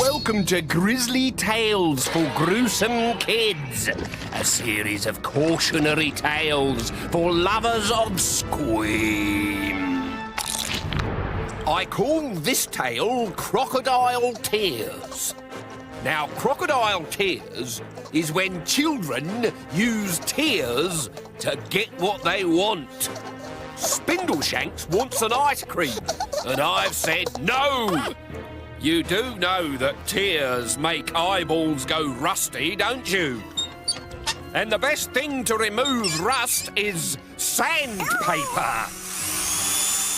Welcome to Grizzly Tales for Gruesome Kids, a series of cautionary tales for lovers of scream. I call this tale Crocodile Tears. Now, crocodile tears is when children use tears to get what they want. Spindleshanks wants an ice cream, and I've said no. You do know that tears make eyeballs go rusty, don't you? And the best thing to remove rust is sandpaper.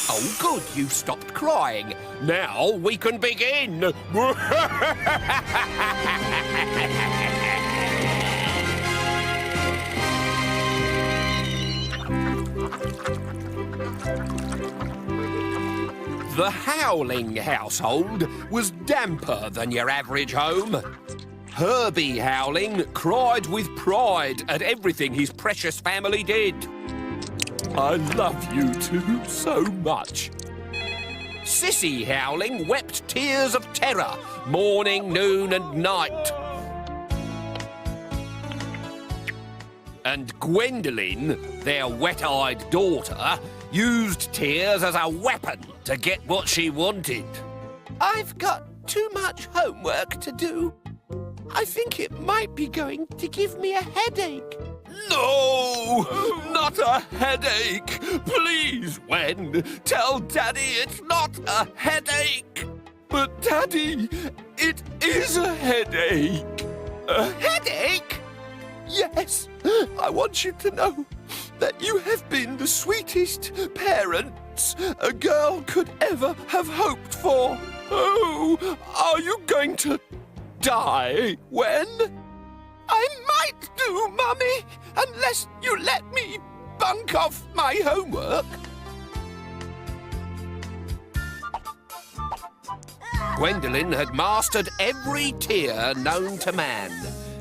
Oh, good, you stopped crying. Now we can begin. The Howling household was damper than your average home. Herbie Howling cried with pride at everything his precious family did. I love you two so much. Sissy Howling wept tears of terror morning, noon and night. And Gwendolyn, their wet-eyed daughter, used tears as a weapon to get what she wanted. I've got too much homework to do. I think it might be going to give me a headache. No! Not a headache! Please, Gwen, tell Daddy it's not a headache! But, Daddy, it is a headache! A headache? Yes, I want you to know that you have been the sweetest parents a girl could ever have hoped for. Oh, are you going to die, Gwen? I might do, Mummy, unless you let me bunk off my homework. Gwendolyn had mastered every tear known to man.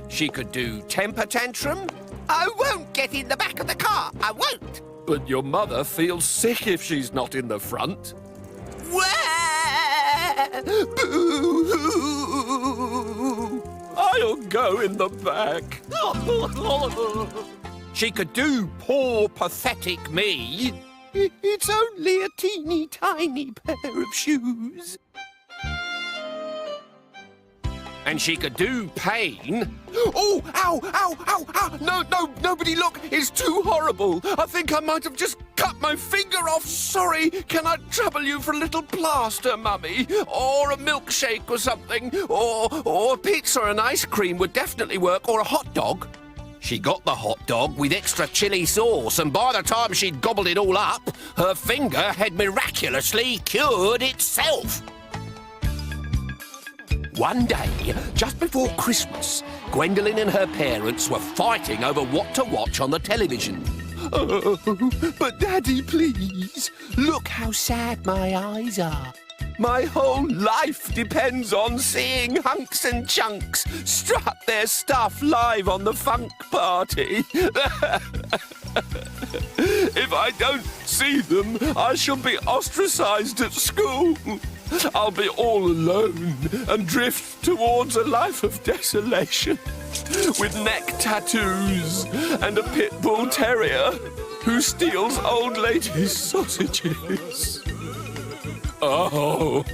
She could do temper tantrum. I won't get in the back of the car, I won't. But your mother feels sick if she's not in the front. Where? Boo-hoo! I'll go in the back. She could do poor, pathetic me. It's only a teeny tiny pair of shoes. And she could do pain. Oh, ow, ow, ow, ow. No, nobody look. It's too horrible. I think I might have just cut my finger off. Sorry. Can I trouble you for a little plaster, Mummy? Or a milkshake or something? Or pizza and ice cream would definitely work. Or a hot dog. She got the hot dog with extra chili sauce, and by the time she'd gobbled it all up, her finger had miraculously cured itself. One day, just before Christmas, Gwendolyn and her parents were fighting over what to watch on the television. Oh, but Daddy, please, look how sad my eyes are. My whole life depends on seeing Hunks and Chunks strut their stuff live on the funk party. If I don't see them, I shall be ostracized at school. I'll be all alone and drift towards a life of desolation with neck tattoos and a pit bull terrier who steals old ladies' sausages. Oh,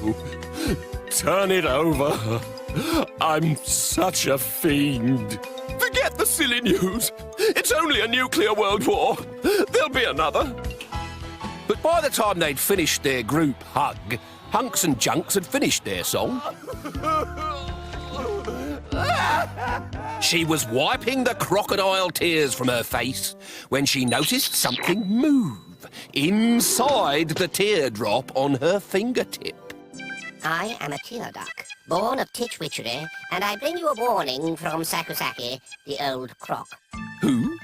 turn it over. I'm such a fiend. Forget the silly news. It's only a nuclear world war. There'll be another. But by the time they'd finished their group hug, Hunks and Junks had finished their song. She was wiping the crocodile tears from her face when she noticed something move inside the teardrop on her fingertip. I am a tear duck, born of titch witchery, and I bring you a warning from Sakusaki, the old croc. Who?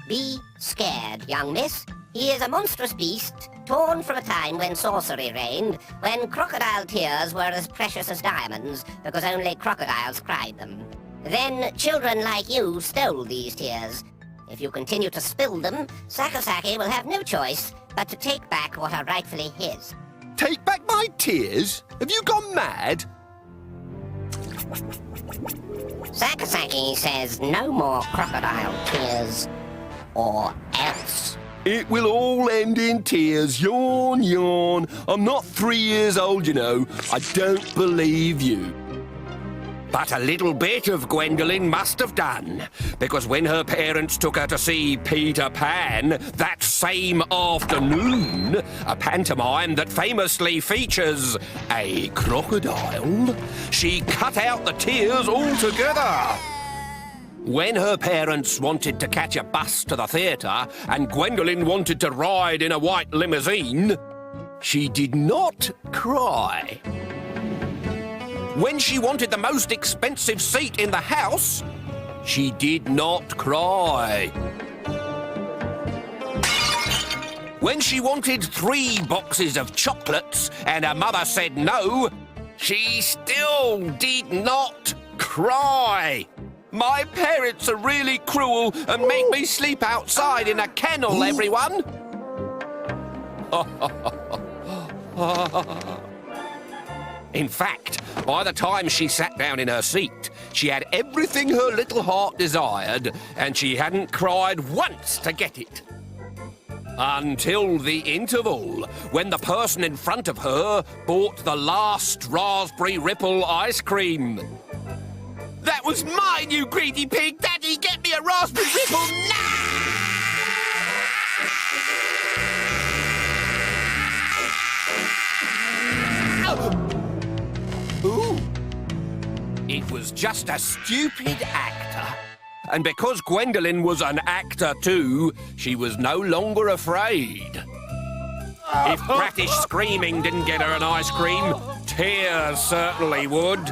Be scared, young miss. He is a monstrous beast, torn from a time when sorcery reigned, when crocodile tears were as precious as diamonds, because only crocodiles cried them. Then children like you stole these tears. If you continue to spill them, Sakusaki will have no choice but to take back what are rightfully his. Take back my tears? Have you gone mad? Sakasaki says no more crocodile tears, or else. It will all end in tears. Yawn, yawn. I'm not 3 years old, you know. I don't believe you. But a little bit of Gwendolyn must have done, because when her parents took her to see Peter Pan that same afternoon, a pantomime that famously features a crocodile, she cut out the tears altogether. When her parents wanted to catch a bus to the theatre and Gwendolyn wanted to ride in a white limousine, she did not cry. When she wanted the most expensive seat in the house, she did not cry. When she wanted 3 boxes of chocolates and her mother said no, she still did not cry. My parents are really cruel and make me sleep outside in a kennel, everyone. In fact, by the time she sat down in her seat, she had everything her little heart desired, and she hadn't cried once to get it. Until the interval, when the person in front of her bought the last raspberry ripple ice cream. That was mine, you greedy pig! Daddy, get me a raspberry ripple now! Ooh. It was just a stupid actor. And because Gwendolyn was an actor too, she was no longer afraid. If bratish screaming didn't get her an ice cream, tears certainly would.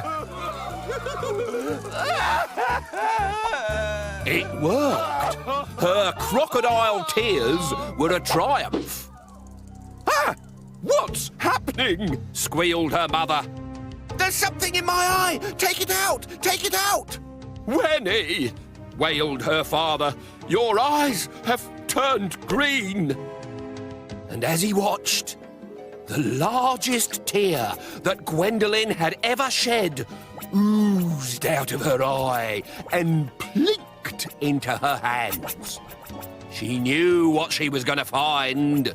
It worked. Her crocodile tears were a triumph. Ah! What's happening? Squealed her mother. There's something in my eye! Take it out! Take it out! Wenny! Wailed her father. Your eyes have turned green. And as he watched, the largest tear that Gwendolyn had ever shed oozed out of her eye and plinked into her hands. She knew what she was going to find.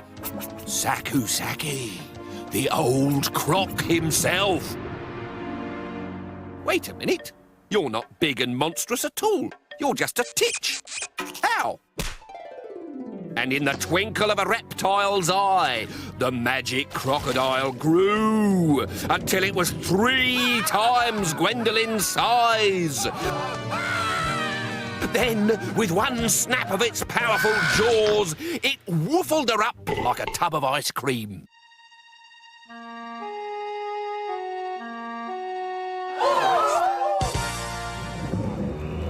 Sakusaki, the old croc himself. Wait a minute. You're not big and monstrous at all. You're just a titch. How? And in the twinkle of a reptile's eye, the magic crocodile grew until it was 3 times Gwendolyn's size. Then, with one snap of its powerful jaws, it woofled her up like a tub of ice cream.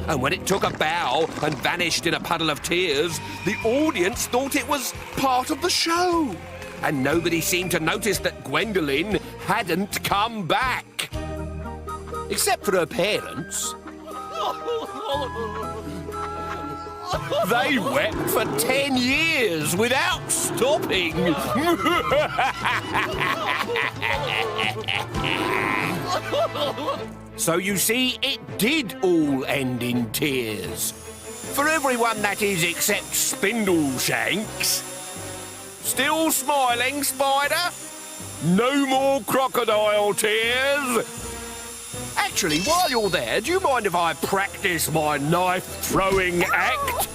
And when it took a bow and vanished in a puddle of tears, the audience thought it was part of the show. And nobody seemed to notice that Gwendolyn hadn't come back. Except for her parents. They wept for 10 years without stopping. So you see, it did all end in tears. For everyone, that is, except Spindleshanks. Still smiling, Spider? No more crocodile tears? Actually, while you're there, do you mind if I practice my knife-throwing act?